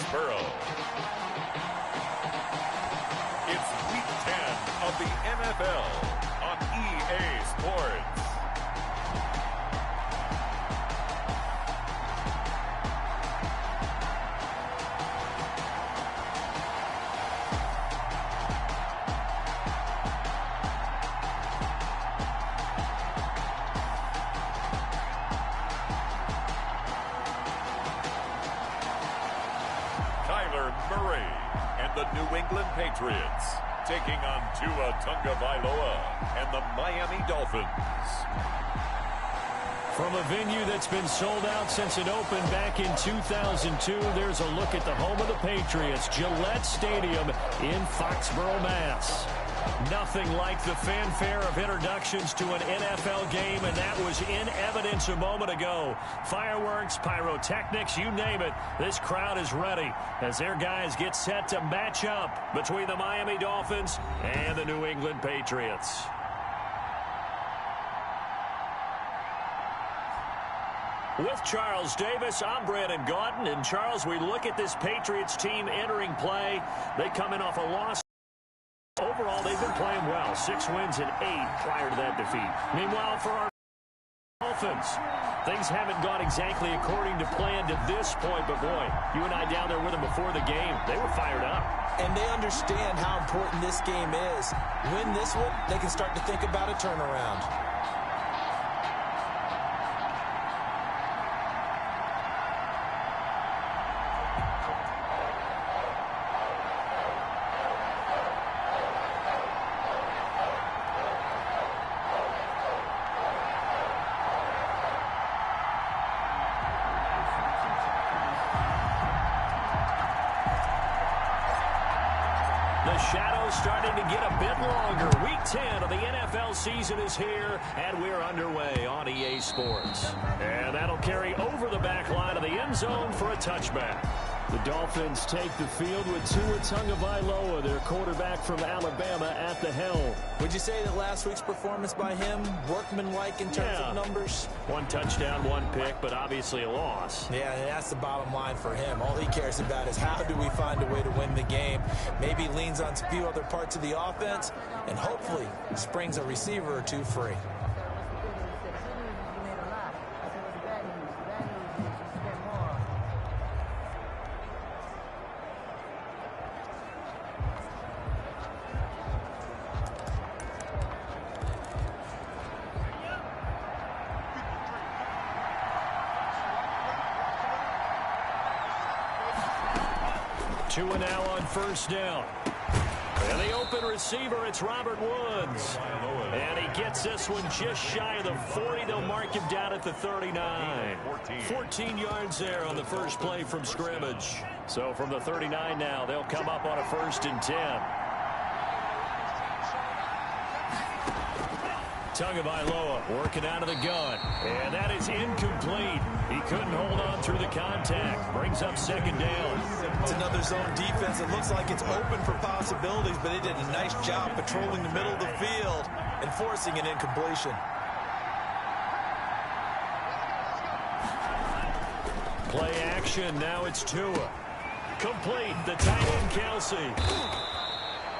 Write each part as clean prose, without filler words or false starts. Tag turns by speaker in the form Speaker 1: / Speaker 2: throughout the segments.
Speaker 1: Foxborough. It's Week 10 of the NFL on EA Sports. Murray and the New England Patriots taking on Tua Tagovailoa and the Miami Dolphins.
Speaker 2: From a venue that's been sold out since it opened back in 2002, there's a look at the home of the Patriots, Gillette Stadium in Foxborough, Mass. Nothing like the fanfare of introductions to an NFL game, and that was in evidence a moment ago. Fireworks, pyrotechnics, you name it. This crowd is ready as their guys get set to match up between the Miami Dolphins and the New England Patriots. With Charles Davis, I'm Brandon Gaudin. And, Charles, we look at this Patriots team entering play. They come in off a loss. Overall, they've been playing well. 6 wins and 8 prior to that defeat. Meanwhile, for our Dolphins, things haven't gone exactly according to plan to this point. But, boy, you and I down there with them before the game, they were fired up.
Speaker 3: And they understand how important this game is. Win this one, they can start to think about a turnaround.
Speaker 2: Shadows starting to get a bit longer. Week 10 of the NFL season is here, and we're underway on EA Sports. And that'll carry over the back line of the end zone for a touchback. The Dolphins take the field with Tua Tagovailoa, their quarterback from Alabama, at the helm.
Speaker 3: Would you say that last week's performance by him, workmanlike in terms of numbers?
Speaker 2: 1 touchdown, 1 pick, but obviously a loss.
Speaker 3: Yeah, and that's the bottom line for him. All he cares about is how do we find a way to win the game. Maybe leans on a few other parts of the offense, and hopefully springs a receiver or two free.
Speaker 2: Tua now on first down. And the open receiver, it's Robert Woods. And he gets this one just shy of the 40. They'll mark him down at the 39. 14 yards there on the first play from scrimmage. So from the 39 now, they'll come up on a 1st and 10. Tagovailoa working out of the gun. And that is incomplete. He couldn't hold on through the contact. Brings up 2nd down.
Speaker 3: It's another zone defense. It looks like it's open for possibilities, but they did a nice job patrolling the middle of the field and forcing an incompletion.
Speaker 2: Play action. Now it's Tua. Complete. The tight end, Kelsey.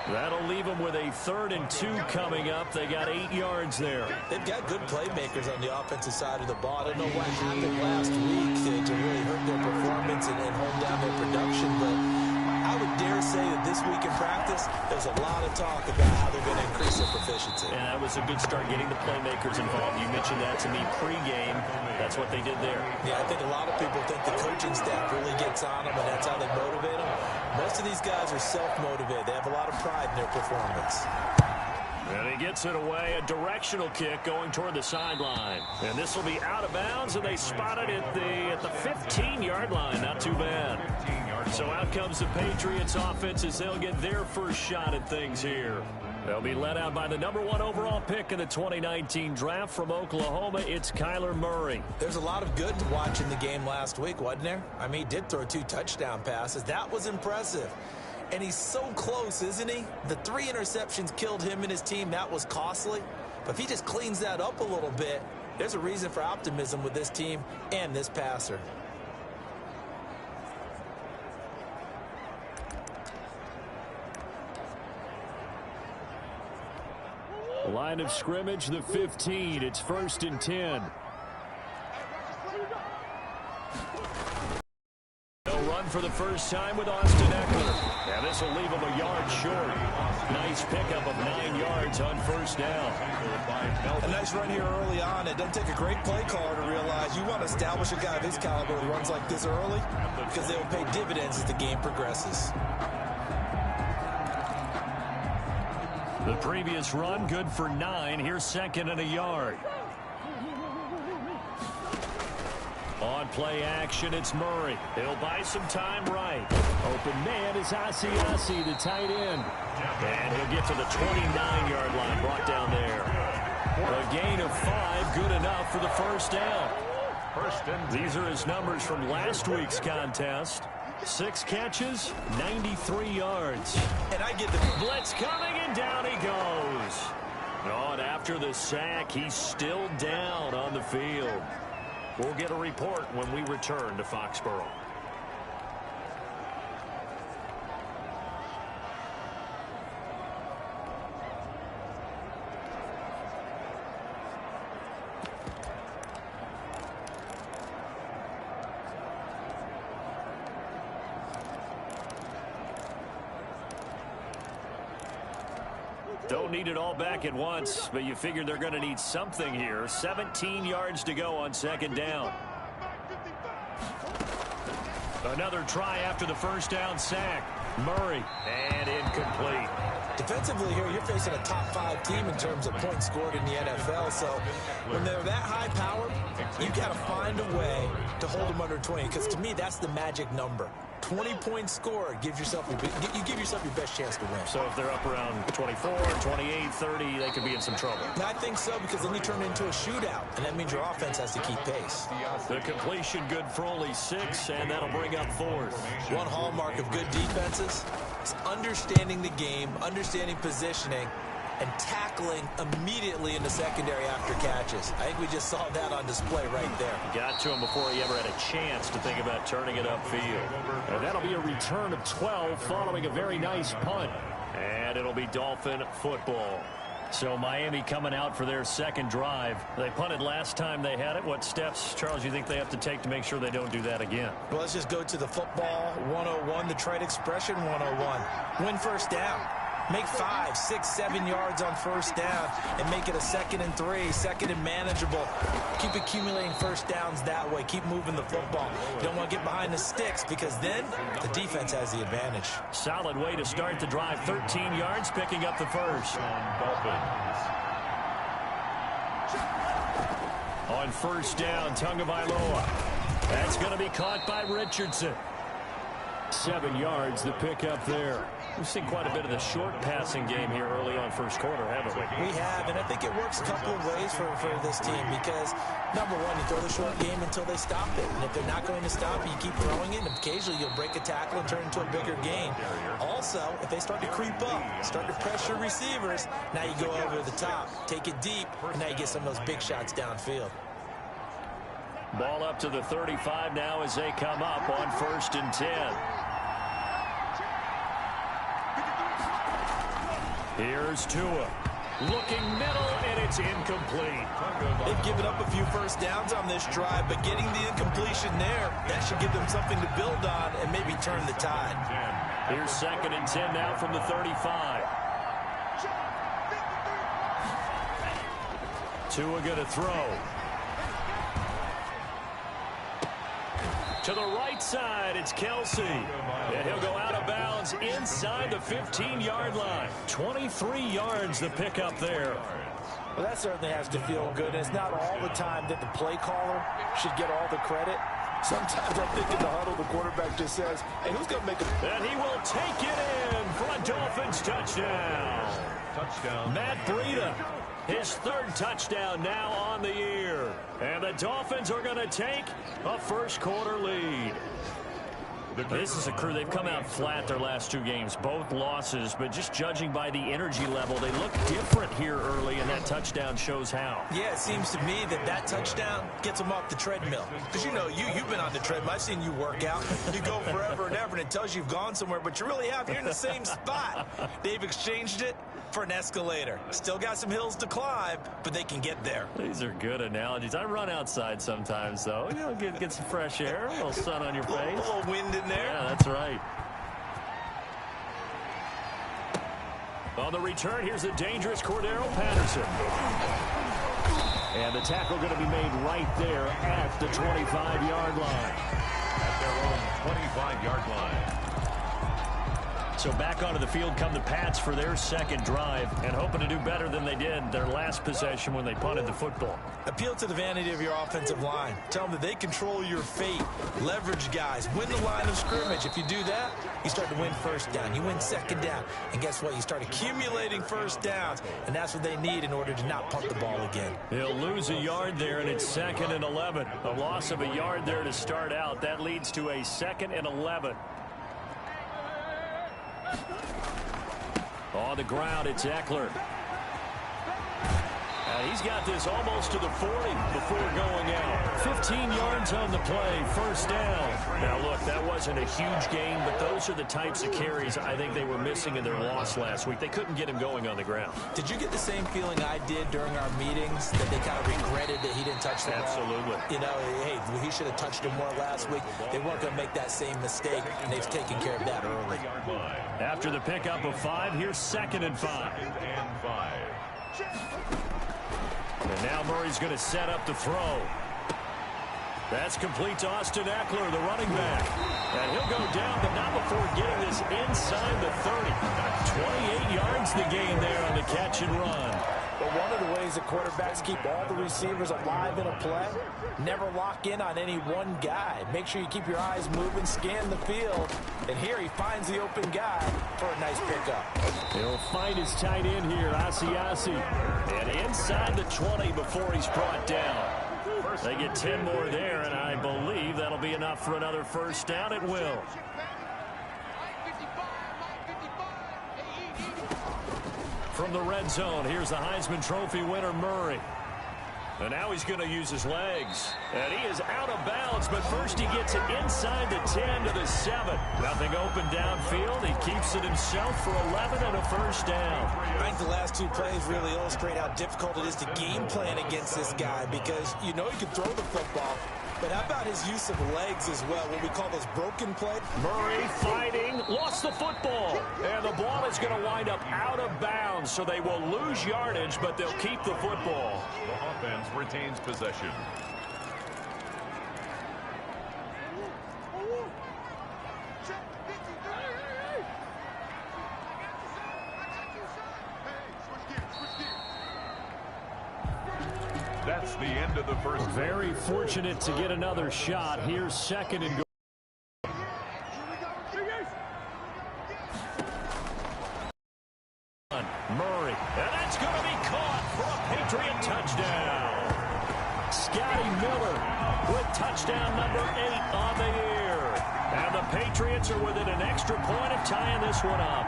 Speaker 2: That'll leave them with a 3rd and 2 coming up. They got 8 yards there.
Speaker 3: They've got good playmakers on the offensive side of the ball. I don't know what happened last week to really hurt their performance and hold down their production, but I would dare say that this week in practice, there's a lot of talk about how they're going to increase their proficiency.
Speaker 2: And that was a good start getting the playmakers involved. You mentioned that to me pregame. That's what they did there.
Speaker 3: Yeah, I think a lot of people think the coaching staff really gets on them, and that's how they motivate them. Most of these guys are self-motivated. They have a lot of pride in their performance.
Speaker 2: And he gets it away. A directional kick going toward the sideline. And this will be out of bounds, and they spot it at the 15-yard line. Not too bad. So out comes the Patriots offense as they'll get their first shot at things here. They'll be led out by the #1 overall pick in the 2019 draft from Oklahoma. It's Kyler Murray.
Speaker 3: There's a lot of good to watch in the game last week, wasn't there? I mean, he did throw 2 touchdown passes. That was impressive. And he's so close, isn't he? The 3 interceptions killed him and his team. That was costly. But if he just cleans that up a little bit, there's a reason for optimism with this team and this passer.
Speaker 2: Line of scrimmage, the 15. It's 1st and 10. They'll run for the first time with Austin Eckler. Yeah, this will leave him a yard short. Nice pickup of 9 yards on 1st down.
Speaker 3: A nice run here early on. It doesn't take a great play caller to realize you want to establish a guy of his caliber who runs like this early because they will pay dividends as the game progresses.
Speaker 2: The previous run, good for 9. Here's 2nd and a yard. On play action, it's Murray. He'll buy some time right. Open man is Asiasi, the tight end. And he'll get to the 29-yard line, brought down there. A gain of 5, good enough for the 1st down. These are his numbers from last week's contest. 6 catches, 93 yards.
Speaker 3: And I get the
Speaker 2: blitz coming, and down he goes. Oh, and after the sack, he's still down on the field. We'll get a report when we return to Foxborough. Don't need it all back at once, but you figure they're going to need something here. 17 yards to go on 2nd down. Another try after the 1st down sack. Murray, and incomplete.
Speaker 3: Defensively here, you're facing a top 5 team in terms of points scored in the NFL. So when they're that high powered, you got to find a way to hold them under 20. Because to me, that's the magic number. 20 points scored, you give yourself your best chance to win.
Speaker 2: So if they're up around 24, 28, 30, they could be in some trouble.
Speaker 3: I think so, because then you turn it into a shootout, and that means your offense has to keep pace.
Speaker 2: The completion good for only 6, and that'll bring up 4th.
Speaker 3: One hallmark of good defenses is understanding the game, understanding positioning, and tackling immediately in the secondary after catches. I think we just saw that on display right there.
Speaker 2: Got to him before he ever had a chance to think about turning it upfield. And that'll be a return of 12 following a very nice punt. And it'll be Dolphin football. So Miami coming out for their 2nd drive. They punted last time they had it. What steps, Charles, you think they have to take to make sure they don't do that again?
Speaker 3: Well, let's just go to the football 101, the trade expression 101. Win 1st down. Make 5, 6, 7 yards on 1st down and make it a 2nd and 3, 2nd and manageable. Keep accumulating 1st downs that way. Keep moving the football. You don't want to get behind the sticks because then the defense has the advantage.
Speaker 2: Solid way to start the drive. 13 yards, picking up the 1st. On 1st down, Tagovailoa. That's going to be caught by Richardson. 7 yards, the pickup there. We've seen quite a bit of the short passing game here early on 1st quarter, haven't we?
Speaker 3: We have, and I think it works a couple of ways for this team because, number one, you throw the short game until they stop it. And if they're not going to stop it, you keep throwing it, and occasionally you'll break a tackle and turn it into a bigger gain. Also, if they start to creep up, start to pressure receivers, now you go over the top, take it deep, and now you get some of those big shots downfield.
Speaker 2: Ball up to the 35 now as they come up on 1st and 10. Here's Tua. Looking middle, and it's incomplete.
Speaker 3: They've given up a few 1st downs on this drive, but getting the incompletion there, that should give them something to build on and maybe turn the tide.
Speaker 2: Here's 2nd and 10 now from the 35. Tua going to throw. To the right side, it's Kelsey. And he'll go out of bounds inside the 15-yard line. 23 yards the pickup there.
Speaker 3: Well, that certainly has to feel good. And it's not all the time that the play caller should get all the credit. Sometimes I think in the huddle, the quarterback just says, hey, who's going to make a...
Speaker 2: And he will take it in for a Dolphins touchdown. Matt Breida. His 3rd touchdown now on the year. And the Dolphins are going to take a 1st quarter lead. This is a crew. They've come out flat their last two games, both losses, but just judging by the energy level, they look different here early, and that touchdown shows how.
Speaker 3: Yeah, it seems to me that touchdown gets them off the treadmill. Because, you know, you've been on the treadmill. I've seen you work out. You go forever and ever, and it tells you you've gone somewhere, but you really have. You're in the same spot. They've exchanged it for an escalator. Still got some hills to climb, but they can get there.
Speaker 2: These are good analogies. I run outside sometimes, though. You know, get some fresh air, a little sun on your face.
Speaker 3: A little wind in there.
Speaker 2: Yeah, that's right. On the return, here's the dangerous Cordero Patterson. And the tackle going to be made right there at the 25-yard line.
Speaker 1: At their own 25-yard line.
Speaker 2: So back onto the field come the Pats for their second drive and hoping to do better than they did their last possession when they punted the football.
Speaker 3: Appeal to the vanity of your offensive line. Tell them that they control your fate. Leverage guys. Win the line of scrimmage. If you do that, you start to win first down. You win second down. And guess what? You start accumulating first downs. And that's what they need in order to not punt the ball again.
Speaker 2: He'll lose a yard there, and it's 2nd and 11. A loss of a yard there to start out. That leads to a 2nd and 11. On the ground, it's Eckler. And he's got this almost to the 40 before going out. 15 yards on the play, first down. Now, look, that wasn't a huge gain, but those are the types of carries I think they were missing in their loss last week. They couldn't get him going on the ground.
Speaker 3: Did you get the same feeling I did during our meetings, that they kind of regretted that he didn't touch the ball?
Speaker 2: Absolutely.
Speaker 3: You know, hey, he should have touched him more last week. They weren't going to make that same mistake, and they've taken care of that early.
Speaker 2: After the pickup of 5, here's 2nd and 5. And now Murray's going to set up the throw. That's complete to Austin Eckler, the running back. And he'll go down, but not before getting this inside the 30. 28 yards the gain there on the catch and run.
Speaker 3: But one of the ways that quarterbacks keep all the receivers alive in a play, never lock in on any one guy. Make sure you keep your eyes moving, scan the field. And here he finds the open guy for a nice pickup.
Speaker 2: He'll find his tight end here, Asiasi. And inside the 20 before he's brought down. They get 10 more there, and I believe that'll be enough for another first down. It will. From the red zone, here's the Heisman Trophy winner, Murray. And now he's going to use his legs. And he is out of bounds, but first he gets it inside the 10 to the 7. Nothing open downfield. He keeps it himself for 11 and a first down. I think the last two plays really illustrate how difficult it is to game plan against this guy, because you know he can throw the football. But how about his use of legs as well, what we call those broken plays? Murray fighting, lost the football. And the ball is going to wind up out of bounds, so they will lose yardage, but they'll keep the football.
Speaker 1: The offense retains possession. That's the end of the first.
Speaker 2: Very fortunate to get another shot. Here's 2nd and goal. Murray, and that's going to be caught for a Patriot touchdown. Scotty Miller with touchdown number 8 on the year. And the Patriots are within an extra point of tying this one up.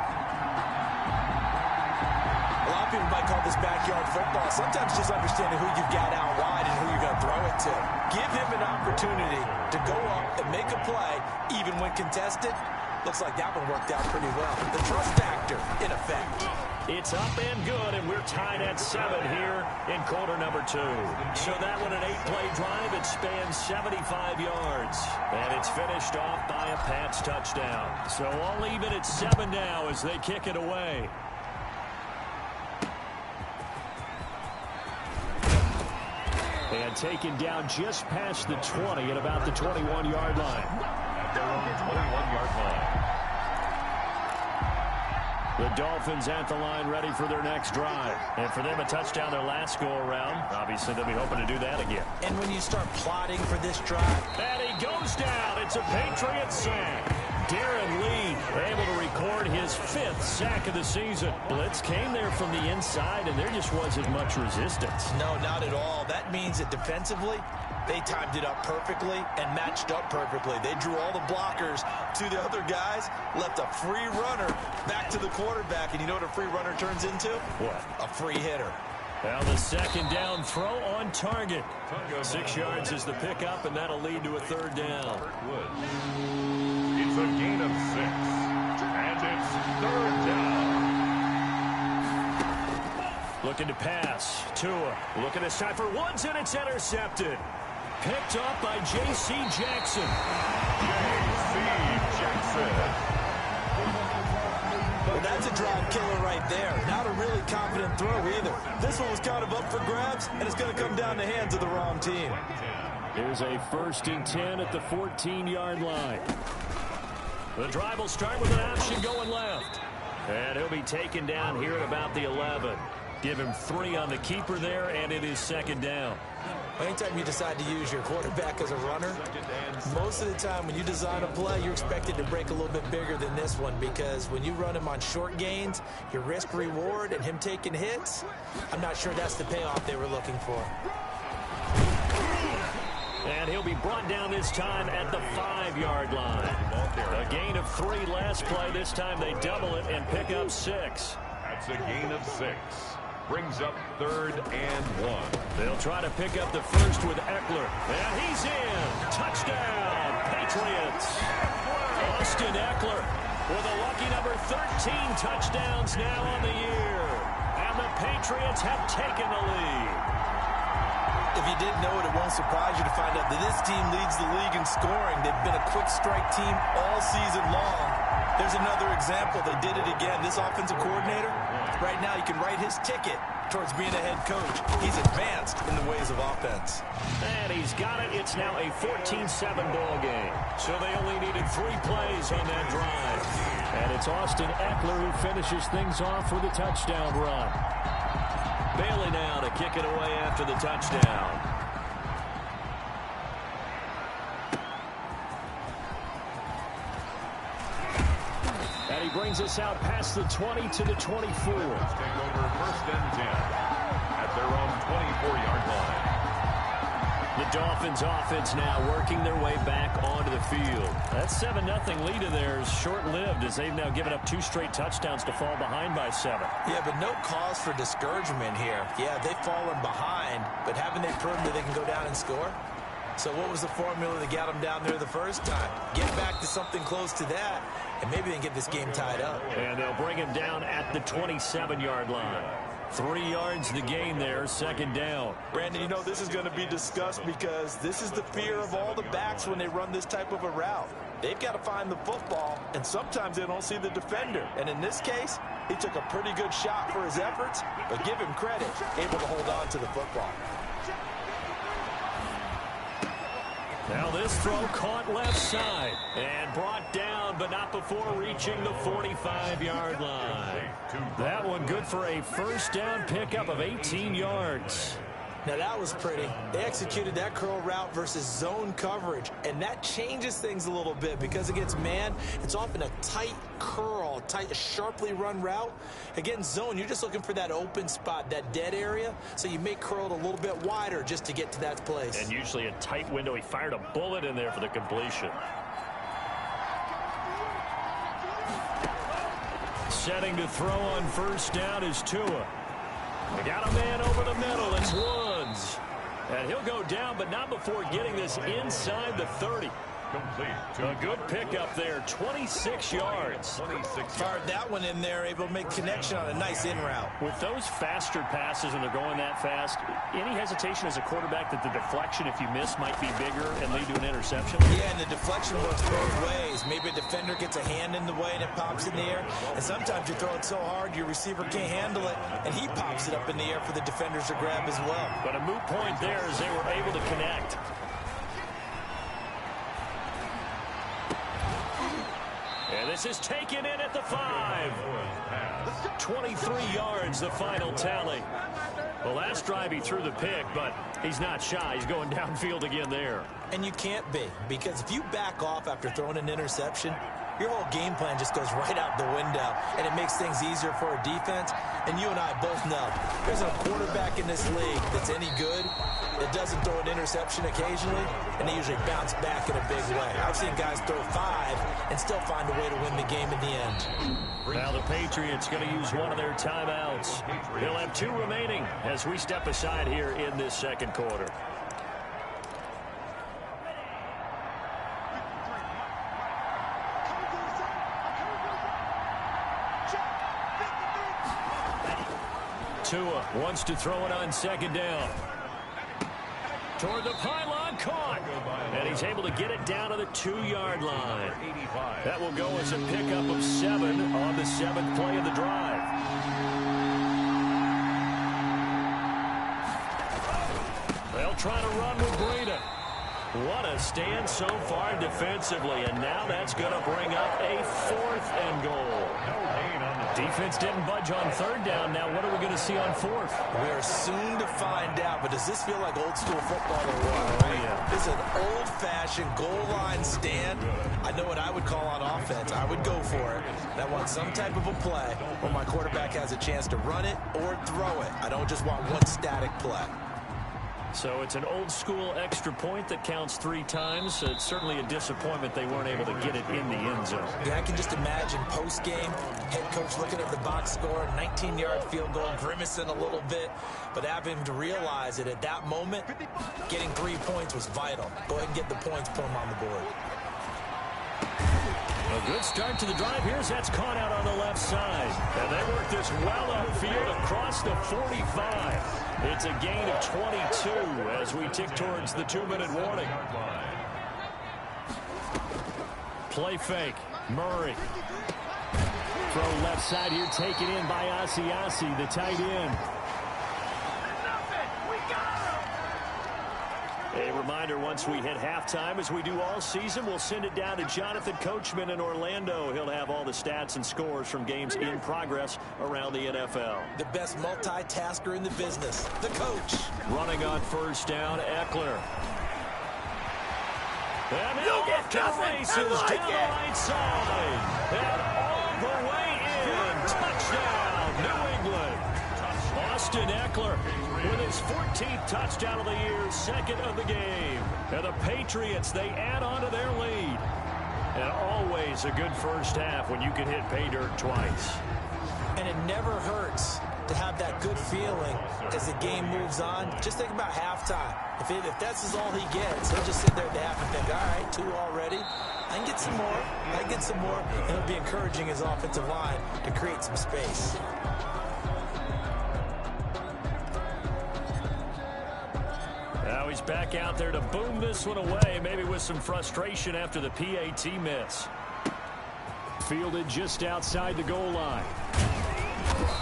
Speaker 3: A lot of people might call this backyard football. Sometimes just understanding who you've got out wide and who you're going to throw it to. Give him an opportunity to go up and make a play, even when contested. Looks like that one worked out pretty well. The trust factor, in effect. It's up and good, and we're tied at 7 here in quarter number 2. So that one, an 8-play drive. It spans 75 yards. And it's finished off by a Pats touchdown. So all even at 7 now as they kick it away. And taken down just past the 20 at about the 21-yard line.
Speaker 1: At their own 21-yard line.
Speaker 2: The Dolphins at the line ready for their next drive. And for them, a touchdown their last go-around. Obviously, they'll be hoping to do that again. And when you start plotting for this drive. And he goes down. It's a Patriot sack. Darren Lee able to record his 5th sack of the season. Blitz came there from the inside, and there just wasn't much resistance.
Speaker 3: No, not at all. That means that defensively, they timed it up perfectly and matched up perfectly. They drew all the blockers to the other guys, left a free runner back to the quarterback. And you know what a free runner turns into?
Speaker 2: What?
Speaker 3: A free hitter.
Speaker 2: Now the second down throw on target. 6 yards is the pickup, and that'll lead to a 3rd down.
Speaker 1: It's a gain of 6, and it's 3rd down.
Speaker 2: Looking to pass. Tua looking this time for Woods, and it's intercepted. Picked up by J.C. Jackson.
Speaker 1: J.C. Jackson.
Speaker 3: Well, that's a drive killer right there. Not a really confident throw either. This one was kind of up for grabs, and it's going to come down the hands of the wrong team.
Speaker 2: Here's a 1st and 10 at the 14-yard line. The drive will start with an option going left. And he'll be taken down here at about the 11. Give him 3 on the keeper there, and it is 2nd down.
Speaker 3: Anytime you decide to use your quarterback as a runner, most of the time when you design a play, you're expected to break a little bit bigger than this one, because when you run him on short gains, your risk-reward and him taking hits, I'm not sure that's the payoff they were looking for.
Speaker 2: And he'll be brought down this time at the 5-yard line. A gain of 3 last play. This time they double it and pick up 6.
Speaker 1: That's a gain of 6. Brings up 3rd and 1.
Speaker 2: They'll try to pick up the first with Eckler. And he's in. Touchdown, Patriots. Austin Eckler with a lucky number 13 touchdowns now on the year. And the Patriots have taken the lead.
Speaker 3: If you didn't know it, it won't surprise you to find out that this team leads the league in scoring. They've been a quick strike team all season long. There's another example. They did it again. This offensive coordinator, right now you can write his ticket towards being a head coach. He's advanced in the ways of offense.
Speaker 2: And he's got it. It's now a 14-7 ball game. So they only needed 3 plays on that drive. And it's Austin Eckler who finishes things off with a touchdown run. Bailey now to kick it away after the touchdown. And he brings us out past the 20 to the 24.
Speaker 1: Take over 1st and 10 at their own 24-yard line.
Speaker 2: The Dolphins offense now working their way back onto the field. That 7-0 lead of theirs short-lived, as they've now given up 2 straight touchdowns to fall behind by 7.
Speaker 3: Yeah, but no cause for discouragement here. Yeah, they've fallen behind, but haven't they proven that they can go down and score? So what was the formula that got them down there the first time? Get back to something close to that, and maybe they can get this game tied up.
Speaker 2: And they'll bring him down at the 27-yard line. 3 yards the gain there, 2nd down.
Speaker 3: Brandon, you know this is going to be discussed because this is the fear of all the backs when they run this type of a route. They've got to find the football, and sometimes they don't see the defender. And in this case, he took a pretty good shot for his efforts, but give him credit, able to hold on to the football.
Speaker 2: Now this throw caught left side and brought down, but not before reaching the 45-yard line. That one good for a 1st down pickup of 18 yards.
Speaker 3: Now that was pretty. They executed that curl route versus zone coverage, and that changes things a little bit because against man, it's often a tight curl, tight, sharply run route. Against zone, you're just looking for that open spot, that dead area, so you may curl it a little bit wider just to get to that place.
Speaker 2: And usually a tight window. He fired a bullet in there for the completion. Setting to throw on 1st down is Tua. They got a man over the middle. It's Woods. And he'll go down, but not before getting this inside the 30.
Speaker 1: Complete.
Speaker 2: A good pickup there, 26 yards.
Speaker 3: Fired that one in there, able to make connection on a nice in route.
Speaker 2: With those faster passes when they're going that fast, any hesitation as a quarterback that the deflection, if you miss, might be bigger and lead to an interception?
Speaker 3: Yeah, and the deflection works both ways. Maybe a defender gets a hand in the way and it pops in the air. And sometimes you throw it so hard your receiver can't handle it, and he pops it up in the air for the defenders to grab as well.
Speaker 2: But a moot point there as they were able to connect. And this is taken in at the 5. 23 yards, the final tally. The last drive he threw the pick, but he's not shy. He's going downfield again there.
Speaker 3: And you can't be, because if you back off after throwing an interception, your whole game plan just goes right out the window, and it makes things easier for a defense. And you and I both know there's a quarterback in this league that's any good that doesn't throw an interception occasionally, and they usually bounce back in a big way. I've seen guys throw 5 and still find a way to win the game in the end.
Speaker 2: Now the Patriots going to use one of their timeouts. They'll have 2 remaining as we step aside here in this second quarter. Tua wants to throw it on second down. Toward the pylon, caught. And he's able to get it down to the 2-yard line. That will go as a pickup of 7 on the 7th play of the drive. They'll try to run with Breida. What a stand so far defensively, and now that's going to bring up a 4th and goal. Defense didn't budge on 3rd down. Now what are we going to see on 4th?
Speaker 3: We're soon to find out, but does this feel like old school football or what?
Speaker 2: Oh, yeah.
Speaker 3: This is an old-fashioned goal line stand. I know what I would call on offense. I would go for it. And I want some type of a play where my quarterback has a chance to run it or throw it. I don't just want one static play.
Speaker 2: So it's an old-school extra point that counts 3 times. It's certainly a disappointment they weren't able to get it in the end zone.
Speaker 3: Yeah, I can just imagine post-game, head coach looking at the box score, 19-yard field goal, grimacing a little bit, but having to realize that at that moment, getting 3 points was vital. Go ahead and get the points, put them on the board.
Speaker 2: A good start to the drive here as that's caught out on the left side. And they work this well upfield across the 45. It's a gain of 22 as we tick towards the 2-minute warning. Play fake. Murray. Throw left side here, taken in by Asiasi, the tight end. A reminder, once we hit halftime, as we do all season, we'll send it down to Jonathan Coachman in Orlando. He'll have all the stats and scores from games in progress around the NFL.
Speaker 3: The best multitasker in the business, the coach.
Speaker 2: Running on 1st down, Eckler. And he'll get to the races down the right side. And all the way in. Touchdown, New England. Austin Eckler with his 14th touchdown of the year, 2nd of the game. And the Patriots, they add on to their lead. And always a good first half when you can hit pay dirt twice.
Speaker 3: And it never hurts to have that good feeling as the game moves on. Just think about halftime. If that's all he gets, he'll just sit there at the half and think, all right, 2 already. I can get some more. I can get some more. And it'll be encouraging his offensive line to create some space.
Speaker 2: Now he's back out there to boom this one away, maybe with some frustration after the PAT miss. Fielded just outside the goal line.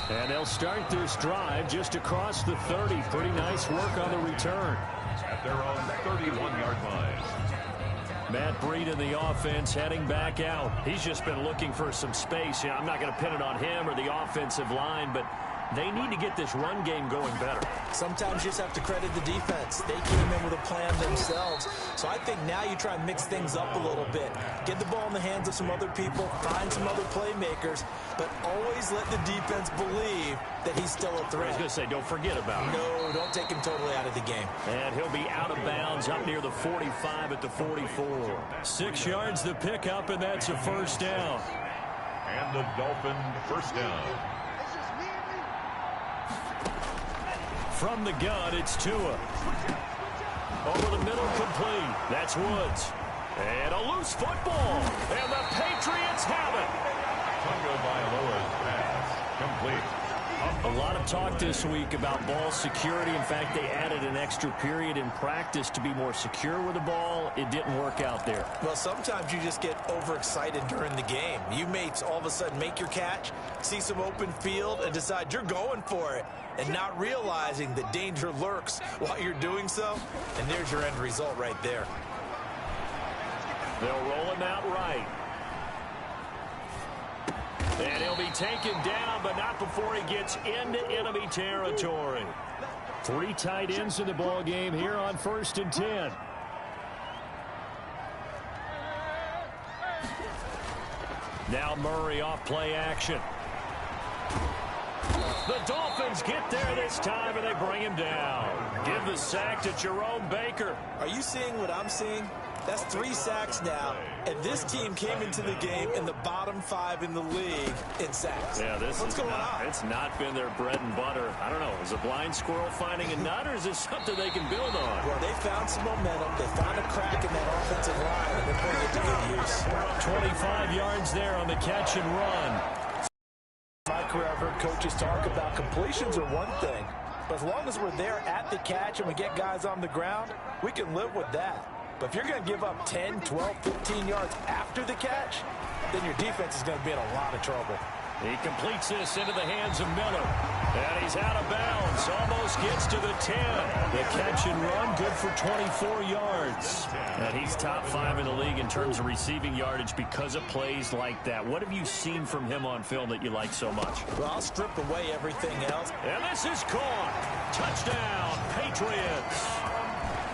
Speaker 2: And they'll start this drive just across the 30. Pretty nice work on the return.
Speaker 1: At their own 31-yard line.
Speaker 2: Matt Breida in the offense heading back out. He's just been looking for some space. I'm not going to pin it on him or the offensive line, but they need to get this run game going better.
Speaker 3: Sometimes you just have to credit the defense. They came in with a plan themselves. So I think now you try and mix things up a little bit. Get the ball in the hands of some other people, find some other playmakers, but always let the defense believe that he's still a threat.
Speaker 2: I was going to say, don't forget about him.
Speaker 3: No, don't take him totally out of the game.
Speaker 2: And he'll be out of bounds up near the 45 at the 44. 6 yards the pickup, and that's a 1st down.
Speaker 1: And the Dolphin 1st down.
Speaker 2: From the gun, it's Tua. Over the middle, complete. That's Woods. And a loose football. And the Patriots have it.
Speaker 1: Tagovailoa's pass complete.
Speaker 2: A lot of talk this week about ball security. In fact, they added an extra period in practice to be more secure with the ball. It didn't work out there.
Speaker 3: Well, sometimes you just get overexcited during the game. You may all of a sudden make your catch, see some open field, and decide you're going for it, and not realizing that danger lurks while you're doing so. And there's your end result right there.
Speaker 2: They'll roll him out right. And he'll be taken down, but not before he gets into enemy territory. 3 tight ends in the ball game here on 1st and 10. Now Murray off play action. The Dolphins get there this time, and they bring him down. Give the sack to Jerome Baker.
Speaker 3: Are you seeing what I'm seeing? That's 3 sacks now, and this team came into the game in the bottom 5 in the league in sacks.
Speaker 2: Yeah,
Speaker 3: What's going on?
Speaker 2: It's not been their bread and butter. I don't know. Is a blind squirrel finding a nut, or is this something they can build on?
Speaker 3: Well, they found some momentum. They found a crack in that offensive line, and they're putting it to good use.
Speaker 2: 25 yards there on the catch and run.
Speaker 3: My career, I've heard coaches talk about completions are one thing, but as long as we're there at the catch and we get guys on the ground, we can live with that. But if you're going to give up 10, 12, 15 yards after the catch, then your defense is going to be in a lot of trouble.
Speaker 2: He completes this into the hands of Miller. And he's out of bounds. Almost gets to the 10. The catch and run, good for 24 yards. And he's top 5 in the league in terms of receiving yardage because of plays like that. What have you seen from him on film that you like so much?
Speaker 3: Well, I'll strip away everything else.
Speaker 2: And this is caught. Touchdown, Patriots.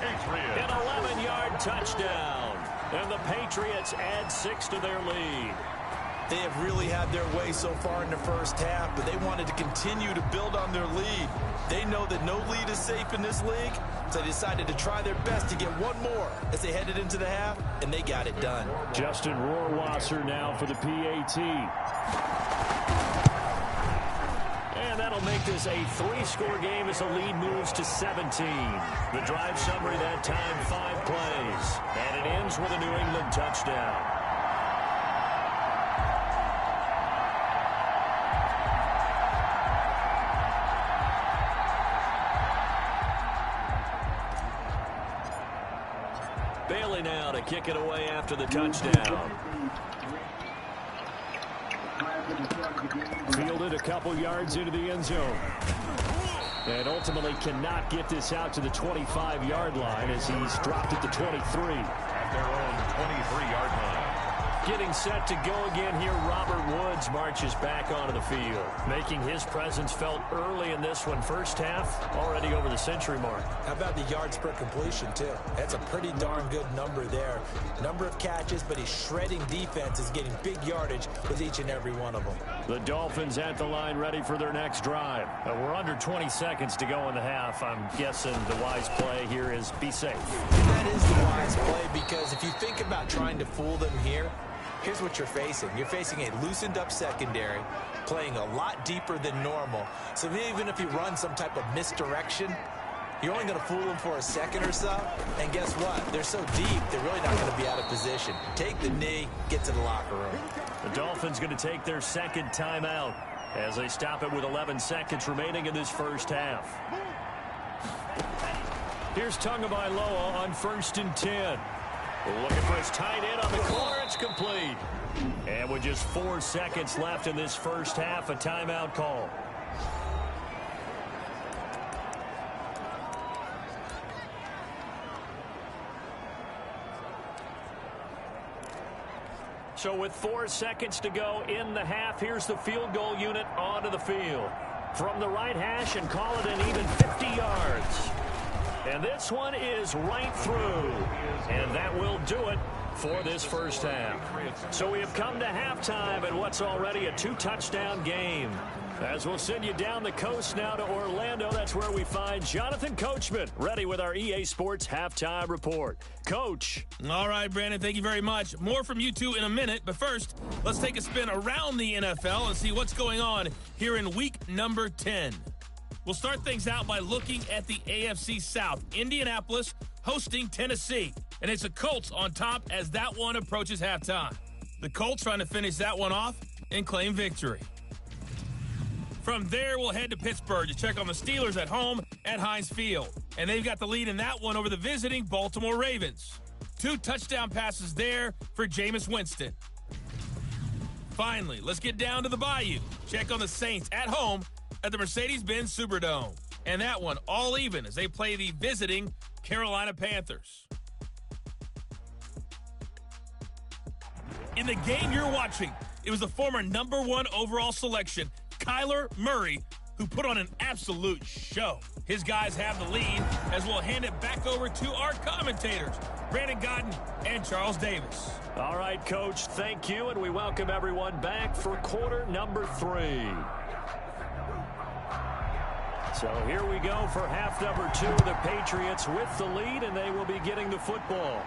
Speaker 2: An 11-yard touchdown. And the Patriots add 6 to their lead.
Speaker 3: They have really had their way so far in the first half, but they wanted to continue to build on their lead. They know that no lead is safe in this league, so they decided to try their best to get one more as they headed into the half, and they got it done.
Speaker 2: Justin Rohrwasser now for the PAT. And that'll make this a 3-score game as the lead moves to 17. The drive summary that time, 5 plays. And it ends with a New England touchdown. Bailey now to kick it away after the touchdown. Fielded a couple yards into the end zone. And ultimately cannot get this out to the 25-yard line as he's dropped at the 23.
Speaker 1: At their own 23-yard line.
Speaker 2: Getting set to go again here, Robert Woods marches back onto the field, making his presence felt early in this one. First half, already over the century mark.
Speaker 3: How about the yards per completion, too? That's a pretty darn good number there. Number of catches, but he's shredding defenses, getting big yardage with each and every one of them.
Speaker 2: The Dolphins at the line ready for their next drive. We're under 20 seconds to go in the half. I'm guessing the wise play here is be safe.
Speaker 3: That is the wise play because if you think about trying to fool them here, here's what you're facing. You're facing a loosened up secondary, playing a lot deeper than normal. So even if you run some type of misdirection, you're only going to fool them for a second or so. And guess what? They're so deep, they're really not going to be out of position. Take the knee, get to the locker room.
Speaker 2: The Dolphins going to take their second timeout as they stop it with 11 seconds remaining in this first half. Here's Tagovailoa on 1st and 10. Looking for his tight end on the corner. It's complete. And with just 4 seconds left in this first half, a timeout call. So with 4 seconds to go in the half, here's the field goal unit onto the field. From the right hash and call it an even 50 yards. And this one is right through. And that will do it for this first half. So we have come to halftime in what's already a 2-touchdown game. As we'll send you down the coast now to Orlando, that's where we find Jonathan Coachman, ready with our EA Sports Halftime Report. Coach.
Speaker 4: All right, Brandon, thank you very much. More from you two in a minute, but first, let's take a spin around the NFL and see what's going on here in week number 10. We'll start things out by looking at the AFC South. Indianapolis hosting Tennessee, and it's the Colts on top as that one approaches halftime. The Colts trying to finish that one off and claim victory. From there, we'll head to Pittsburgh to check on the Steelers at home at Heinz Field. And they've got the lead in that one over the visiting Baltimore Ravens. 2 touchdown passes there for Jameis Winston. Finally, let's get down to the Bayou. Check on the Saints at home at the Mercedes-Benz Superdome. And that one all even as they play the visiting Carolina Panthers. In the game you're watching, it was the former #1 overall selection, Kyler Murray, who put on an absolute show. His guys have the lead as we'll hand it back over to our commentators, Brandon Godden and Charles Davis.
Speaker 2: All right, Coach, thank you, and we welcome everyone back for quarter number 3. So here we go for half number 2. The Patriots with the lead, and they will be getting the football.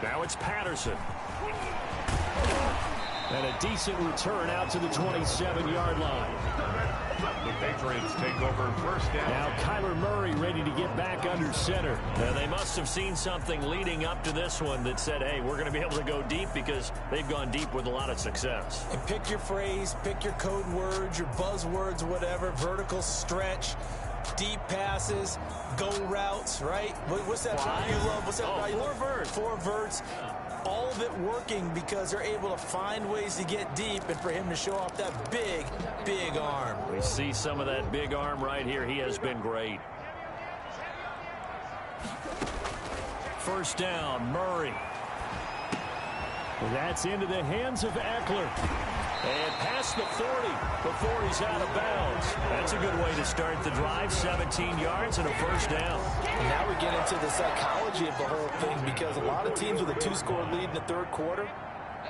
Speaker 2: Now it's Patterson. And a decent return out to the 27-yard line.
Speaker 1: The Patriots take over first down.
Speaker 2: Now Kyler Murray ready to get back under center. Now they must have seen something leading up to this one that said, hey, we're going to be able to go deep because they've gone deep with a lot of success.
Speaker 3: And pick your phrase, pick your code words, your buzzwords, whatever, vertical stretch, deep passes, go routes, right? What's that route you love? What's that route you love?
Speaker 2: 4 verts.
Speaker 3: 4 verts. All of it working because they're able to find ways to get deep and for him to show off that big, big arm.
Speaker 2: We see some of that big arm right here. He has been great. First down, Murray. That's into the hands of Eckler. And past the 40 before he's out of bounds. That's a good way to start the drive. 17 yards and a first down.
Speaker 3: And now we get into the psychology of the whole thing because a lot of teams with a 2-score lead in the third quarter,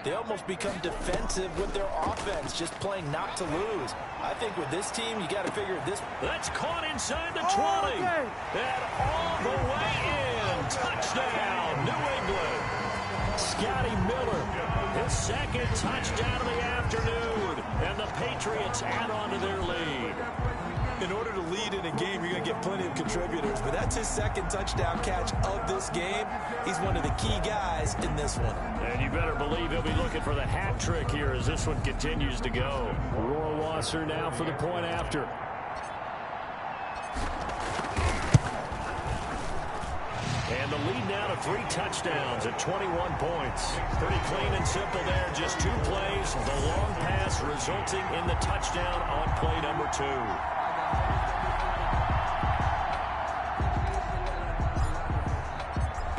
Speaker 3: they almost become defensive with their offense, just playing not to lose. I think with this team, you got to figure this.
Speaker 2: That's caught inside the 20. And all the way in. Touchdown, New England. Scotty Miller, his second touchdown of the afternoon, and the Patriots add on to their lead.
Speaker 3: In order to lead in a game, you're going to get plenty of contributors, but that's his second touchdown catch of this game. He's one of the key guys in this one.
Speaker 2: And you better believe he'll be looking for the hat trick here as this one continues to go. Rohrwasser now for the point after. And the lead now to 3 touchdowns at 21 points. Pretty clean and simple there. Just 2 plays. The long pass resulting in the touchdown on play number 2.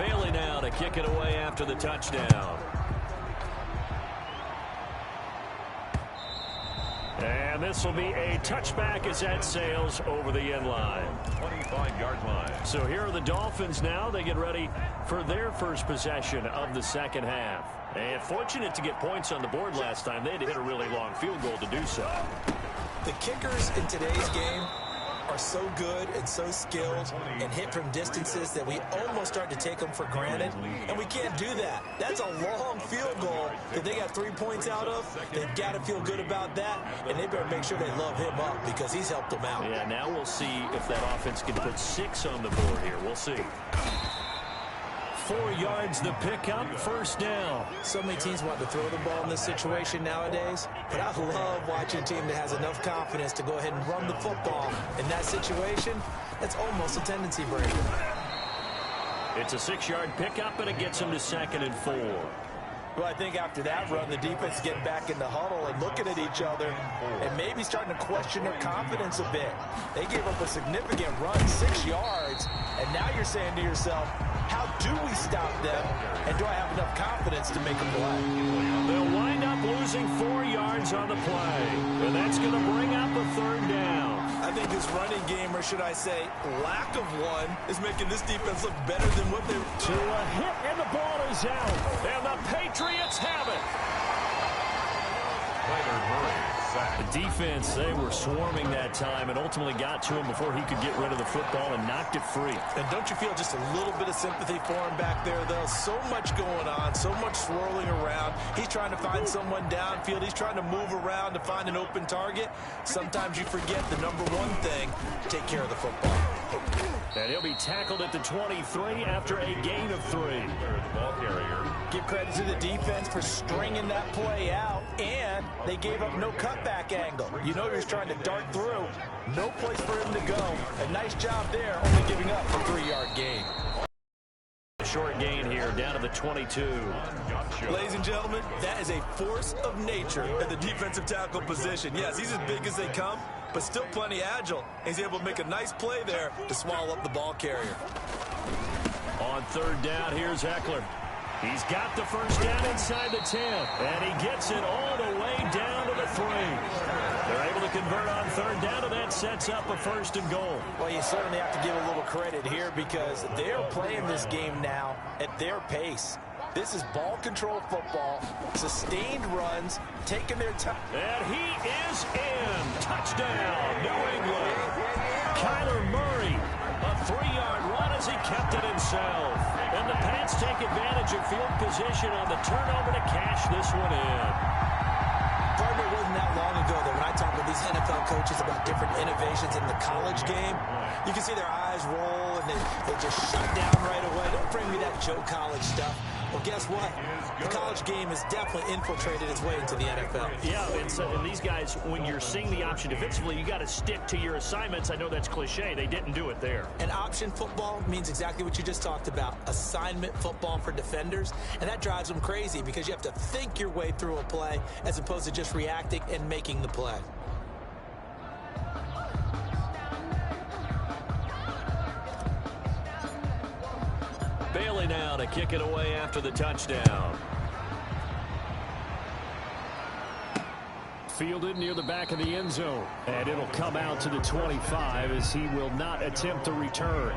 Speaker 2: Bailey now to kick it away after the touchdown. And this will be a touchback as that sails over the end line.
Speaker 1: 25-yard line.
Speaker 2: So here are the Dolphins now. They get ready for their first possession of the second half. And fortunate to get points on the board last time. They had to hit a really long field goal to do so.
Speaker 3: The kickers in today's game are so good and so skilled and hit from distances that we almost start to take them for granted, and we can't do that. That's a long field goal that they got 3 points out of. They've got to feel good about that, and they better make sure they love him up because he's helped them out.
Speaker 2: Yeah, now we'll see if that offense can put 6 on the board here. We'll see. 4 yards the pickup, first down.
Speaker 3: So many teams want to throw the ball in this situation nowadays, but I love watching a team that has enough confidence to go ahead and run the football. In that situation, that's almost a tendency breaker.
Speaker 2: It's a 6-yard pickup, and it gets them to 2nd and 4.
Speaker 3: Well, I think after that run, the defense is getting back in the huddle and looking at each other and maybe starting to question their confidence a bit. They gave up a significant run, 6 yards, and now you're saying to yourself, how do we stop them, and do I have enough confidence to make a play?
Speaker 2: They'll wind up losing 4 yards on the play, and that's going to bring up a 3rd down.
Speaker 3: I think this running game, or should I say lack of one, is making this defense look better than what they...
Speaker 2: To a hit, and the ball is out, and the Patriots have it. The defense, they were swarming that time and ultimately got to him before he could get rid of the football and knocked it free.
Speaker 3: And don't you feel just a little bit of sympathy for him back there, though? So much going on, so much swirling around. He's trying to find someone downfield. He's trying to move around to find an open target. Sometimes you forget the number one thing, take care of the football.
Speaker 2: And he'll be tackled at the 23 after a gain of 3.
Speaker 1: Ball carrier.
Speaker 3: Give credit to the defense for stringing that play out, and they gave up no cutback angle. You know he was trying to dart through. No place for him to go. A nice job there, only giving up a 3-yard gain.
Speaker 2: A short gain here, down to the 22.
Speaker 3: Ladies and gentlemen, that is a force of nature at the defensive tackle position. Yes, he's as big as they come, but still plenty agile. He's able to make a nice play there to swallow up the ball carrier.
Speaker 2: On 3rd down, here's Eckler. He's got the first down inside the 10, and he gets it all the way down to the 3. They're able to convert on third down, and that sets up a 1st and goal.
Speaker 3: Well, you certainly have to give a little credit here because they're playing this game now at their pace. This is ball control football, sustained runs, taking their time.
Speaker 2: And he is in. Touchdown, New England. Kyler Murray, a 3-yard run as he kept it himself. And the Pats take advantage of field position on the turnover to cash this one in.
Speaker 3: Partner, it wasn't that long ago that when I talk with these NFL coaches about different innovations in the college game, you can see their eyes roll and they just shut down right away. Don't bring me that Joe College stuff. Well, guess what? The college game has definitely infiltrated its way into the NFL.
Speaker 2: Yeah, and these guys, when you're seeing the option defensively, you got to stick to your assignments. I know that's cliche. They didn't do it there.
Speaker 3: And option football means exactly what you just talked about, assignment football for defenders. And that drives them crazy because you have to think your way through a play as opposed to just reacting and making the play.
Speaker 2: Bailey now to kick it away after the touchdown. Fielded near the back of the end zone. And it'll come out to the 25 as he will not attempt to return.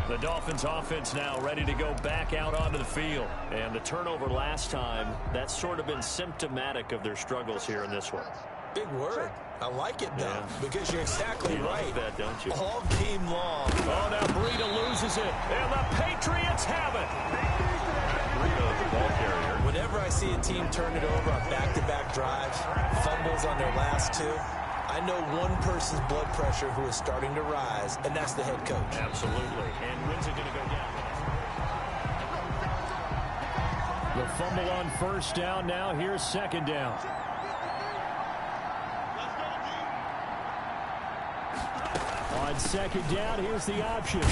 Speaker 2: The Dolphins offense now ready to go back out onto the field. And the turnover last time, that's sort of been symptomatic of their struggles here in this one.
Speaker 3: Big word. I like it, though, because you're exactly right.
Speaker 2: You like that, don't you?
Speaker 3: All game long.
Speaker 2: Oh, now Breida loses it, and the Patriots have it. Breida, the ball carrier.
Speaker 3: Whenever I see a team turn it over on back-to-back drives, fumbles on their last 2, I know one person's blood pressure who is starting to rise, and that's the head coach.
Speaker 2: Absolutely. And when's it going to go down? The fumble on first down. Now here's second down. On second down, here's the option.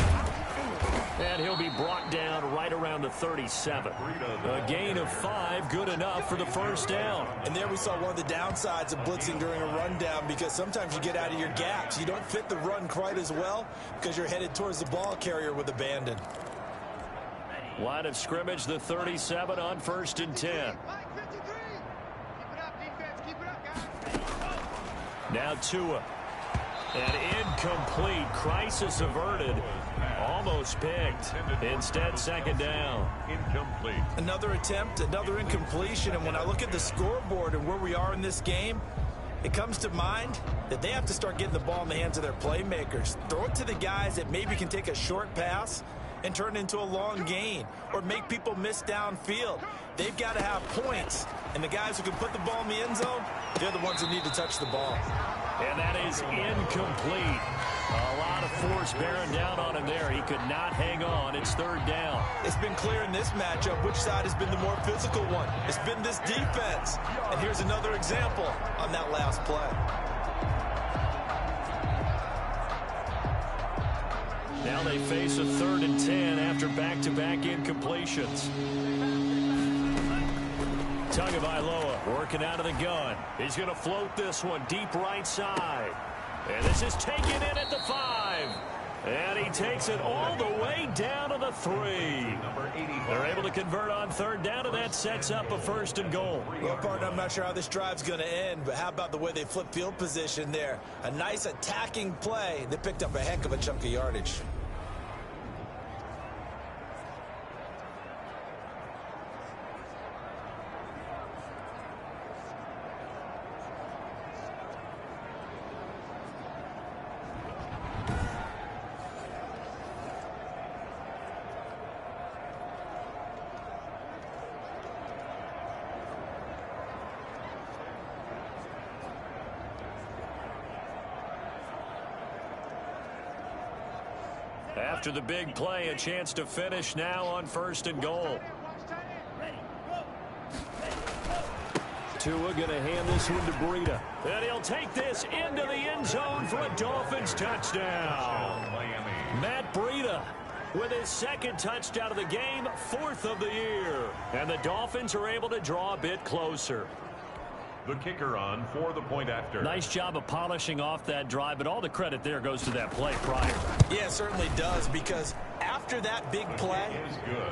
Speaker 2: And he'll be brought down right around the 37. A gain of 5, good enough for the first down.
Speaker 3: And there we saw one of the downsides of blitzing during a rundown because sometimes you get out of your gaps. You don't fit the run quite as well because you're headed towards the ball carrier with abandon.
Speaker 2: Line of scrimmage, the 37 on 1st and 10. Now Tua. And incomplete. Crisis averted. Almost picked. Instead, second down.
Speaker 1: Incomplete.
Speaker 3: Another attempt, another incompletion. And when I look at the scoreboard and where we are in this game, it comes to mind that they have to start getting the ball in the hands of their playmakers. Throw it to the guys that maybe can take a short pass and turn it into a long gain or make people miss downfield. They've got to have points. And the guys who can put the ball in the end zone, they're the ones who need to touch the ball.
Speaker 2: And that is incomplete. A lot of force bearing down on him there. He could not hang on. It's third down.
Speaker 3: It's been clear in this matchup which side has been the more physical one. It's been this defense. And here's another example on that last play.
Speaker 2: Now they face a 3rd and 10 after back-to-back incompletions. Tagovailoa working out of the gun. He's going to float this one deep right side. And this is taken in at the 5. And he takes it all the way down to the 3. They're able to convert on third down, and that sets up a 1st and goal.
Speaker 3: Well, partner, I'm not sure how this drive's going to end, but how about the way they flip field position there? A nice attacking play that picked up a heck of a chunk of yardage.
Speaker 2: After the big play, a chance to finish now on 1st and goal. Tua going to hand this one to Breida. And he'll take this into the end zone for a Dolphins touchdown. Matt Breida with his 2nd touchdown of the game, 4th of the year. And the Dolphins are able to draw a bit closer.
Speaker 1: The kicker on for the point after.
Speaker 2: Nice job of polishing off that drive, but all the credit there goes to that play prior.
Speaker 3: Yeah, it certainly does, because after After that big play,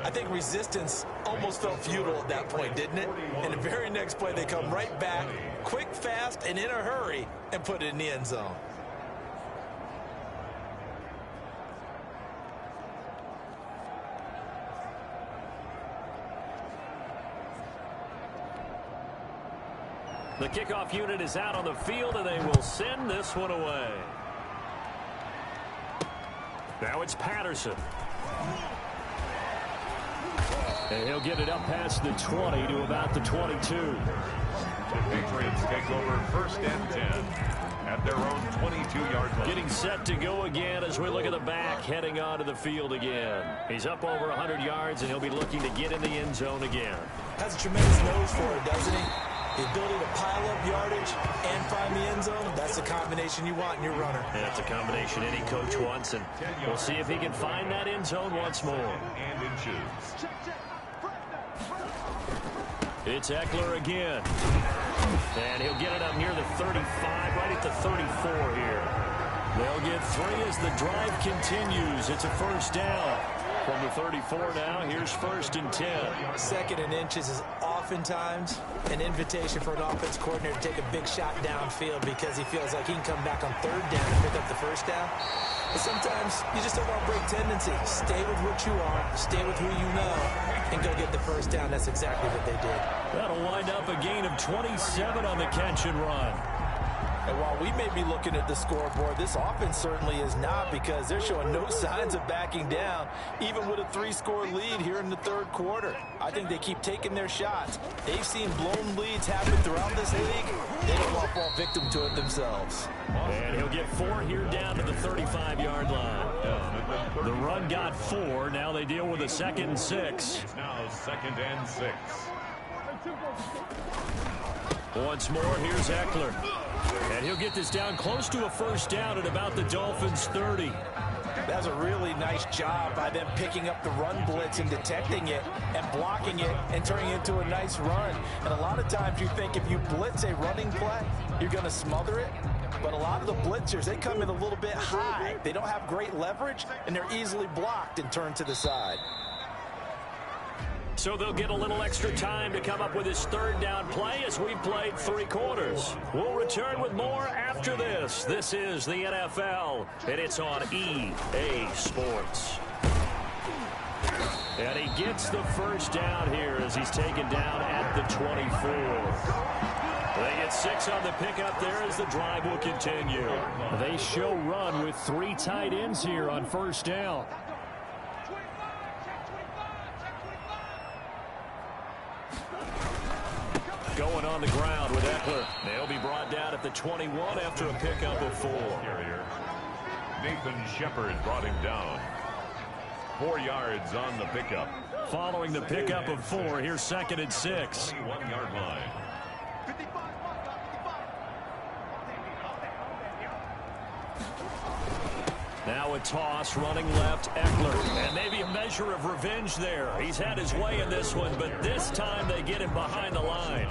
Speaker 3: I think resistance almost felt futile at that point, didn't it? And the very next play, they come right back, quick, fast, and in a hurry, and put it in the end zone.
Speaker 2: The kickoff unit is out on the field, and they will send this one away. Now it's Patterson. And he'll get it up past the 20 to about the 22.
Speaker 1: The Patriots take over 1st and 10 at their own 22-yard line.
Speaker 2: Getting set to go again as we look at the back heading onto the field again. He's up over 100 yards, and he'll be looking to get in the end zone again.
Speaker 3: Has a tremendous nose for it, doesn't he? The ability to pile up yardage and find the end zone, that's the combination you want in your runner.
Speaker 2: That's a combination any coach wants, and we'll see if he can find that end zone once more.
Speaker 1: And inches.
Speaker 2: It's Eckler again. And he'll get it up near the 35, right at the 34 here. They'll get 3 as the drive continues. It's a first down. From the 34 now, here's 1st and 10.
Speaker 3: 2nd and inches is oftentimes an invitation for an offense coordinator to take a big shot downfield because he feels like he can come back on 3rd down and pick up the first down. But sometimes you just don't want to break tendency. Stay with what you are, stay with who you know, and go get the first down. That's exactly what they did.
Speaker 2: That'll wind up a gain of 27 on the catch and run.
Speaker 3: And while we may be looking at the scoreboard, this offense certainly is not, because they're showing no signs of backing down, even with a 3-score lead here in the 3rd quarter. I think they keep taking their shots. They've seen blown leads happen throughout this league. They don't want to fall victim to it themselves.
Speaker 2: And he'll get 4 here down to the 35-yard line. The run got 4. Now they deal with a 2nd and 6.
Speaker 1: It's now 2nd and 6.
Speaker 2: Once more, here's Eckler. And he'll get this down close to a first down at about the Dolphins' 30.
Speaker 3: That's a really nice job by them picking up the run blitz and detecting it and blocking it and turning it into a nice run. And a lot of times you think if you blitz a running play, you're going to smother it. But a lot of the blitzers, they come in a little bit high. They don't have great leverage, and they're easily blocked and turned to the side.
Speaker 2: So they'll get a little extra time to come up with his 3rd down play as we've played 3 quarters. We'll return with more after this. This is the NFL, and it's on EA Sports. And he gets the first down here as he's taken down at the 24. They get 6 on the pickup there as the drive will continue. They show run with 3 tight ends here on first down. Going on the ground with Eckler. They'll be brought down at the 21 after a pickup of 4.
Speaker 1: Nathan Shepard brought him down. 4 yards on the pickup.
Speaker 2: Following the pickup of 4, here's 2nd and 6.
Speaker 1: 21-yard line.
Speaker 2: Now a toss, running left, Eckler. And maybe a measure of revenge there. He's had his way in this one, but this time they get him behind the line.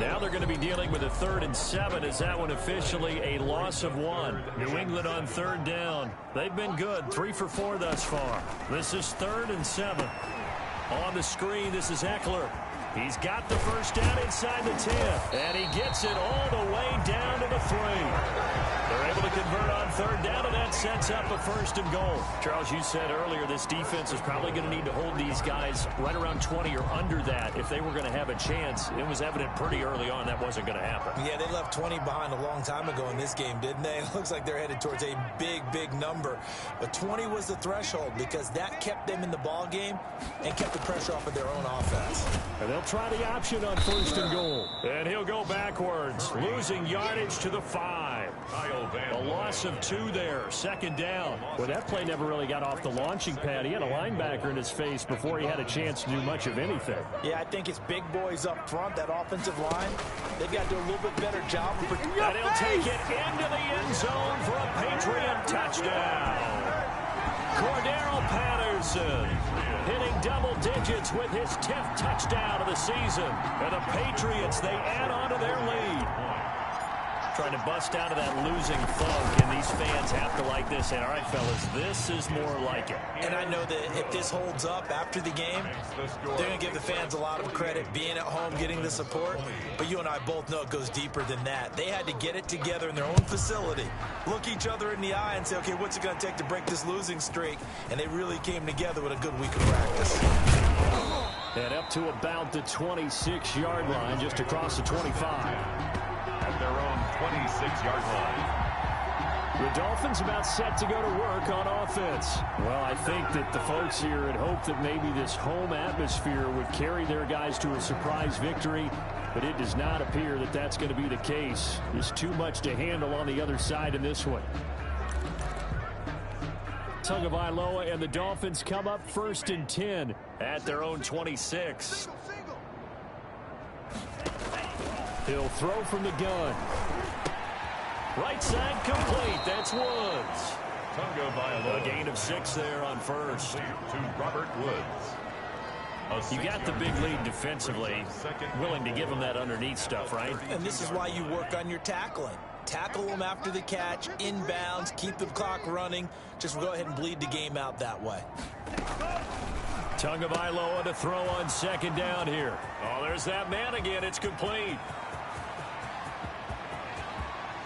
Speaker 2: Now they're going to be dealing with a 3rd and 7 as that one officially a loss of 1. New England on 3rd down. They've been good, 3 for 4 thus far. This is 3rd and 7. On the screen, this is Eckler. He's got the first down inside the 10. And he gets it all the way down to the 3. They're able to convert on 3rd down, and that sets up a 1st and goal. Charles, you said earlier this defense is probably going to need to hold these guys right around 20 or under that if they were going to have a chance. It was evident pretty early on that wasn't going to happen.
Speaker 3: Yeah, they left 20 behind a long time ago in this game, didn't they? It looks like they're headed towards a big, big number. But 20 was the threshold because that kept them in the ball game and kept the pressure off of their own offense.
Speaker 2: And they'll try the option on 1st and goal. And he'll go backwards, losing yardage to the 5. A loss of 2 there, 2nd down. Well, that play never really got off the launching pad. He had a linebacker in his face before he had a chance to do much of anything.
Speaker 3: Yeah, I think it's big boys up front, that offensive line. They've got to do a little bit better job of protecting.
Speaker 2: And he'll take it into the end zone for a Patriot touchdown. Cordero Patterson hitting double digits with his 10th touchdown of the season. And the Patriots, they add on to their lead. Trying to bust out of that losing funk, and these fans have to like this. And all right, fellas, this is more like it.
Speaker 3: And I know that if this holds up after the game, they're going to give the fans a lot of credit being at home, getting the support. But you and I both know it goes deeper than that. They had to get it together in their own facility, look each other in the eye and say, okay, what's it going to take to break this losing streak? And they really came together with a good week of practice.
Speaker 2: And up to about the 26-yard line, just across the 25.
Speaker 1: At their own 26-yard line.
Speaker 2: The Dolphins about set to go to work on offense. Well, I think that the folks here had hoped that maybe this home atmosphere would carry their guys to a surprise victory, but it does not appear that that's going to be the case. There's too much to handle on the other side in this one. Tagovailoa and the Dolphins come up 1st and 10 at their own 26. He'll throw from the gun. Right side complete. That's Woods.
Speaker 1: Tagovailoa.
Speaker 2: A gain of 6 there on first.
Speaker 1: To Robert Woods.
Speaker 2: You got the big lead defensively. Willing to give them that underneath stuff, right?
Speaker 3: And this is why you work on your tackling. Tackle them after the catch, inbounds, keep the clock running. Just go ahead and bleed the game out that way.
Speaker 2: Tagovailoa to throw on 2nd down here. Oh, there's that man again. It's complete.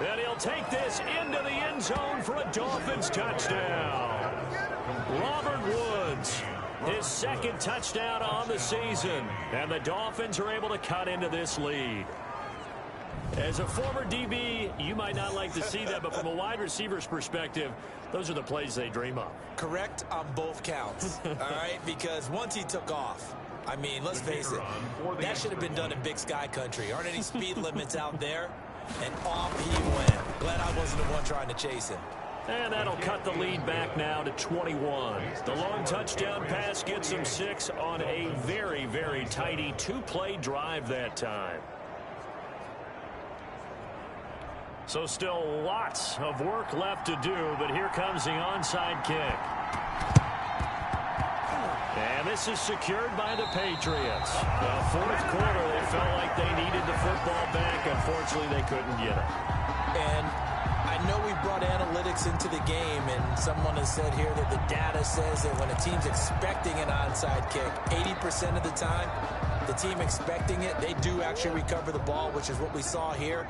Speaker 2: And he'll take this into the end zone for a Dolphins touchdown. Robert Woods, his 2nd touchdown on the season. And the Dolphins are able to cut into this lead. As a former DB, you might not like to see that, but from a wide receiver's perspective, those are the plays they dream of.
Speaker 3: Correct on both counts, all right? Because once he took off, I mean, let's face it, that should have been done in Big Sky Country. Aren't any speed limits out there? And off he went. Glad I wasn't the one trying to chase him.
Speaker 2: And that'll cut the lead back now to 21. The long touchdown pass gets them 6 on a very, very tidy 2-play drive that time. So still lots of work left to do, but here comes the onside kick. And this is secured by the Patriots. The 4th quarter, they felt like they needed the football back. Unfortunately, they couldn't get it.
Speaker 3: And I know we brought analytics into the game, and someone has said here that the data says that when a team's expecting an onside kick, 80% of the time, the team expecting it, they do actually recover the ball, which is what we saw here.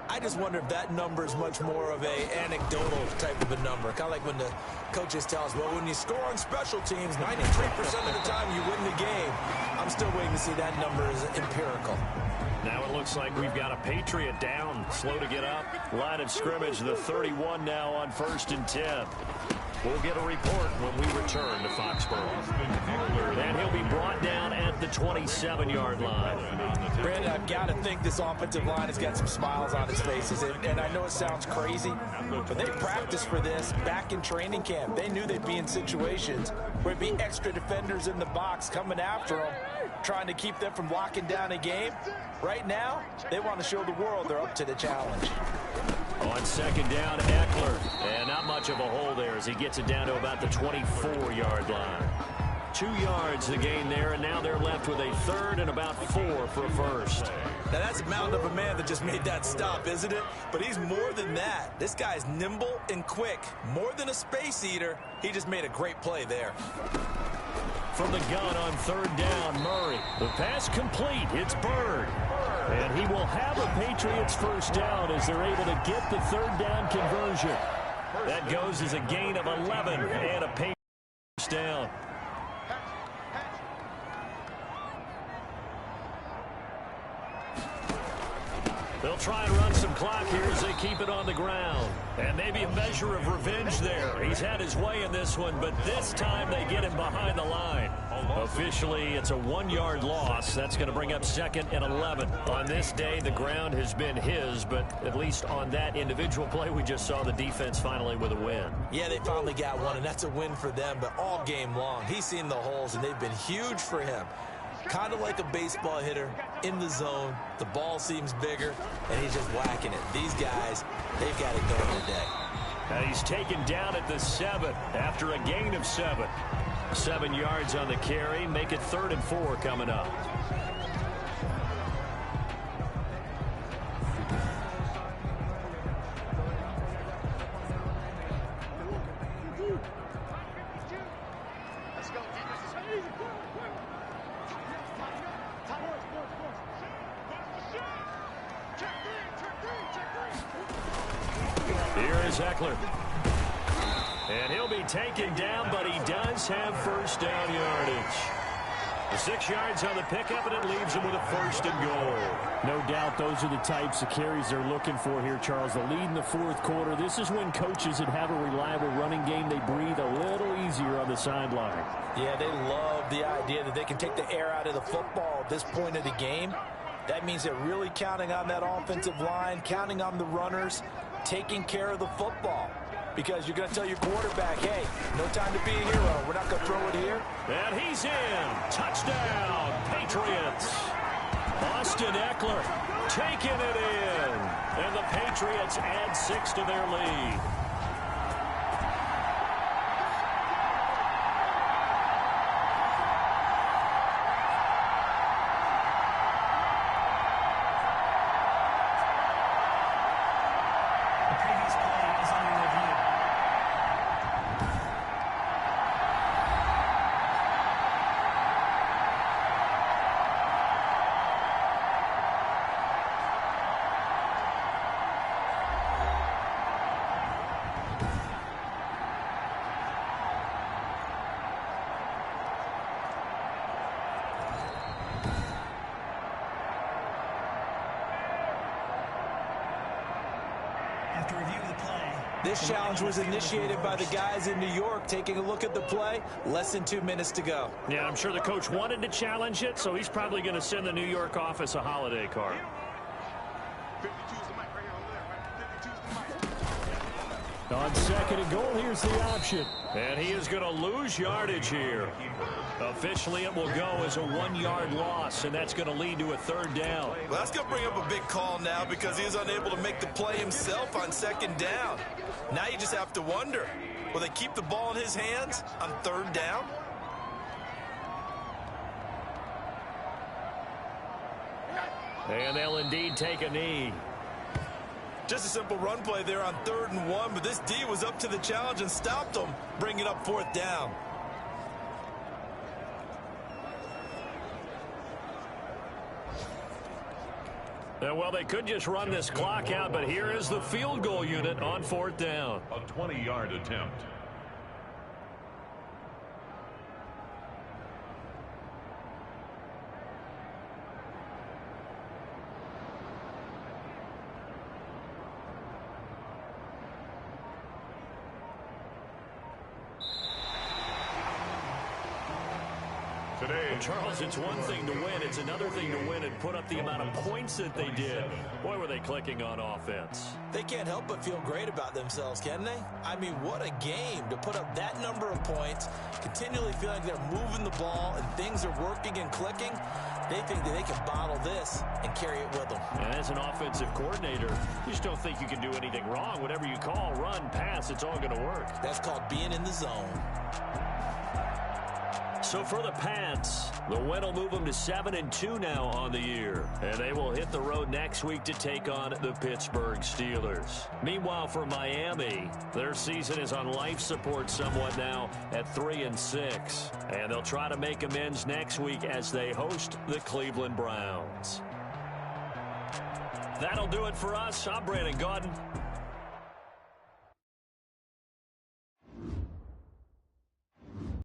Speaker 3: I just wonder if that number is much more of a anecdotal type of a number. Kind of like when the coaches tell us, well, when you score on special teams, 93% of the time you win the game. I'm still waiting to see that number is empirical.
Speaker 2: Now it looks like we've got a Patriot down, slow to get up. Line of scrimmage, the 31 now on 1st and 10. We'll get a report when we return to Foxborough. And he'll be brought down at the 27-yard line.
Speaker 3: Brandon, I've got to think this offensive line has got some smiles on its faces. And I know it sounds crazy, but they practiced for this back in training camp. They knew they'd be in situations where it'd be extra defenders in the box coming after them, trying to keep them from locking down a game. Right now, they want to show the world they're up to the challenge.
Speaker 2: On 2nd down, Eckler. And not much of a hole there as he gets it down to about the 24-yard line. 2 yards the gain there, and now they're left with a 3rd and about 4 for a first.
Speaker 3: Now that's a mountain of a man that just made that stop, isn't it? But he's more than that. This guy's nimble and quick. More than a space eater. He just made a great play there.
Speaker 2: From the gun on 3rd down, Murray. The pass complete. It's Bird. And he will have a Patriots first down as they're able to get the 3rd down conversion. That goes as a gain of 11 and a Patriots first down. They'll try and run some clock here as they keep it on the ground. And maybe a measure of revenge there. He's had his way in this one, but this time they get him behind the line. Officially, it's a 1-yard loss. That's going to bring up 2nd and 11. On this day, the ground has been his, but at least on that individual play, we just saw the defense finally with a win.
Speaker 3: Yeah, they finally got one, and that's a win for them, but all game long, he's seen the holes, and they've been huge for him. Kind of like a baseball hitter in the zone. The ball seems bigger, and he's just whacking it. These guys, they've got it going today.
Speaker 2: And he's taken down at the 7 after a gain of 7. 7 yards on the carry. Make it 3rd and 4 coming up. Here is Eckler. And he'll be taken down, but he does have first down yardage. 6 yards on the pickup, and it leaves him with a first and goal.
Speaker 5: No doubt those are the types of carries they're looking for here, Charles. The lead in the fourth quarter. This is when coaches that have a reliable running game, they breathe a little easier on the sideline.
Speaker 3: Yeah, they love the idea that they can take the air out of the football at this point of the game. That means they're really counting on that offensive line, counting on the runners, taking care of the football. Because you're going to tell your quarterback, hey, no time to be a hero. We're not going to throw it here.
Speaker 2: And he's in. Touchdown, Patriots. Austin Eckler taking it in. And the Patriots add 6 to their lead.
Speaker 3: This challenge was initiated by the guys in New York. Taking a look at the play, less than 2 minutes to go.
Speaker 2: Yeah, I'm sure the coach wanted to challenge it, so he's probably going to send the New York office a holiday card.
Speaker 5: On second and goal, here's the option.
Speaker 2: And he is going to lose yardage here. Officially, it will go as a 1-yard loss, and that's going to lead to a third down.
Speaker 3: Well, that's going to bring up a big call now because he is unable to make the play himself on second down. Now you just have to wonder, will they keep the ball in his hands on third down?
Speaker 2: And they'll indeed take a knee.
Speaker 3: Just a simple run play there on 3rd and 1, but this D was up to the challenge and stopped them, bringing up 4th down.
Speaker 2: Well, they could just run this clock out, but here is the field goal unit on 4th down.
Speaker 1: A 20-yard attempt.
Speaker 2: Well, Charles, it's one thing to win. It's another thing to win and put up the amount of points that they did. Boy, were they clicking on offense.
Speaker 3: They can't help but feel great about themselves, can they? I mean, what a game to put up that number of points, continually feeling they're moving the ball and things are working and clicking. They think that they can bottle this and carry it with them.
Speaker 2: And as an offensive coordinator, you just don't think you can do anything wrong. Whatever you call, run, pass, it's all going to work.
Speaker 3: That's called being in the zone.
Speaker 2: So for the Pats, the win will move them to 7-2 now on the year. And they will hit the road next week to take on the Pittsburgh Steelers. Meanwhile, for Miami, their season is on life support somewhat now at 3-6. And they'll try to make amends next week as they host the Cleveland Browns. That'll do it for us. I'm Brandon Gaudin.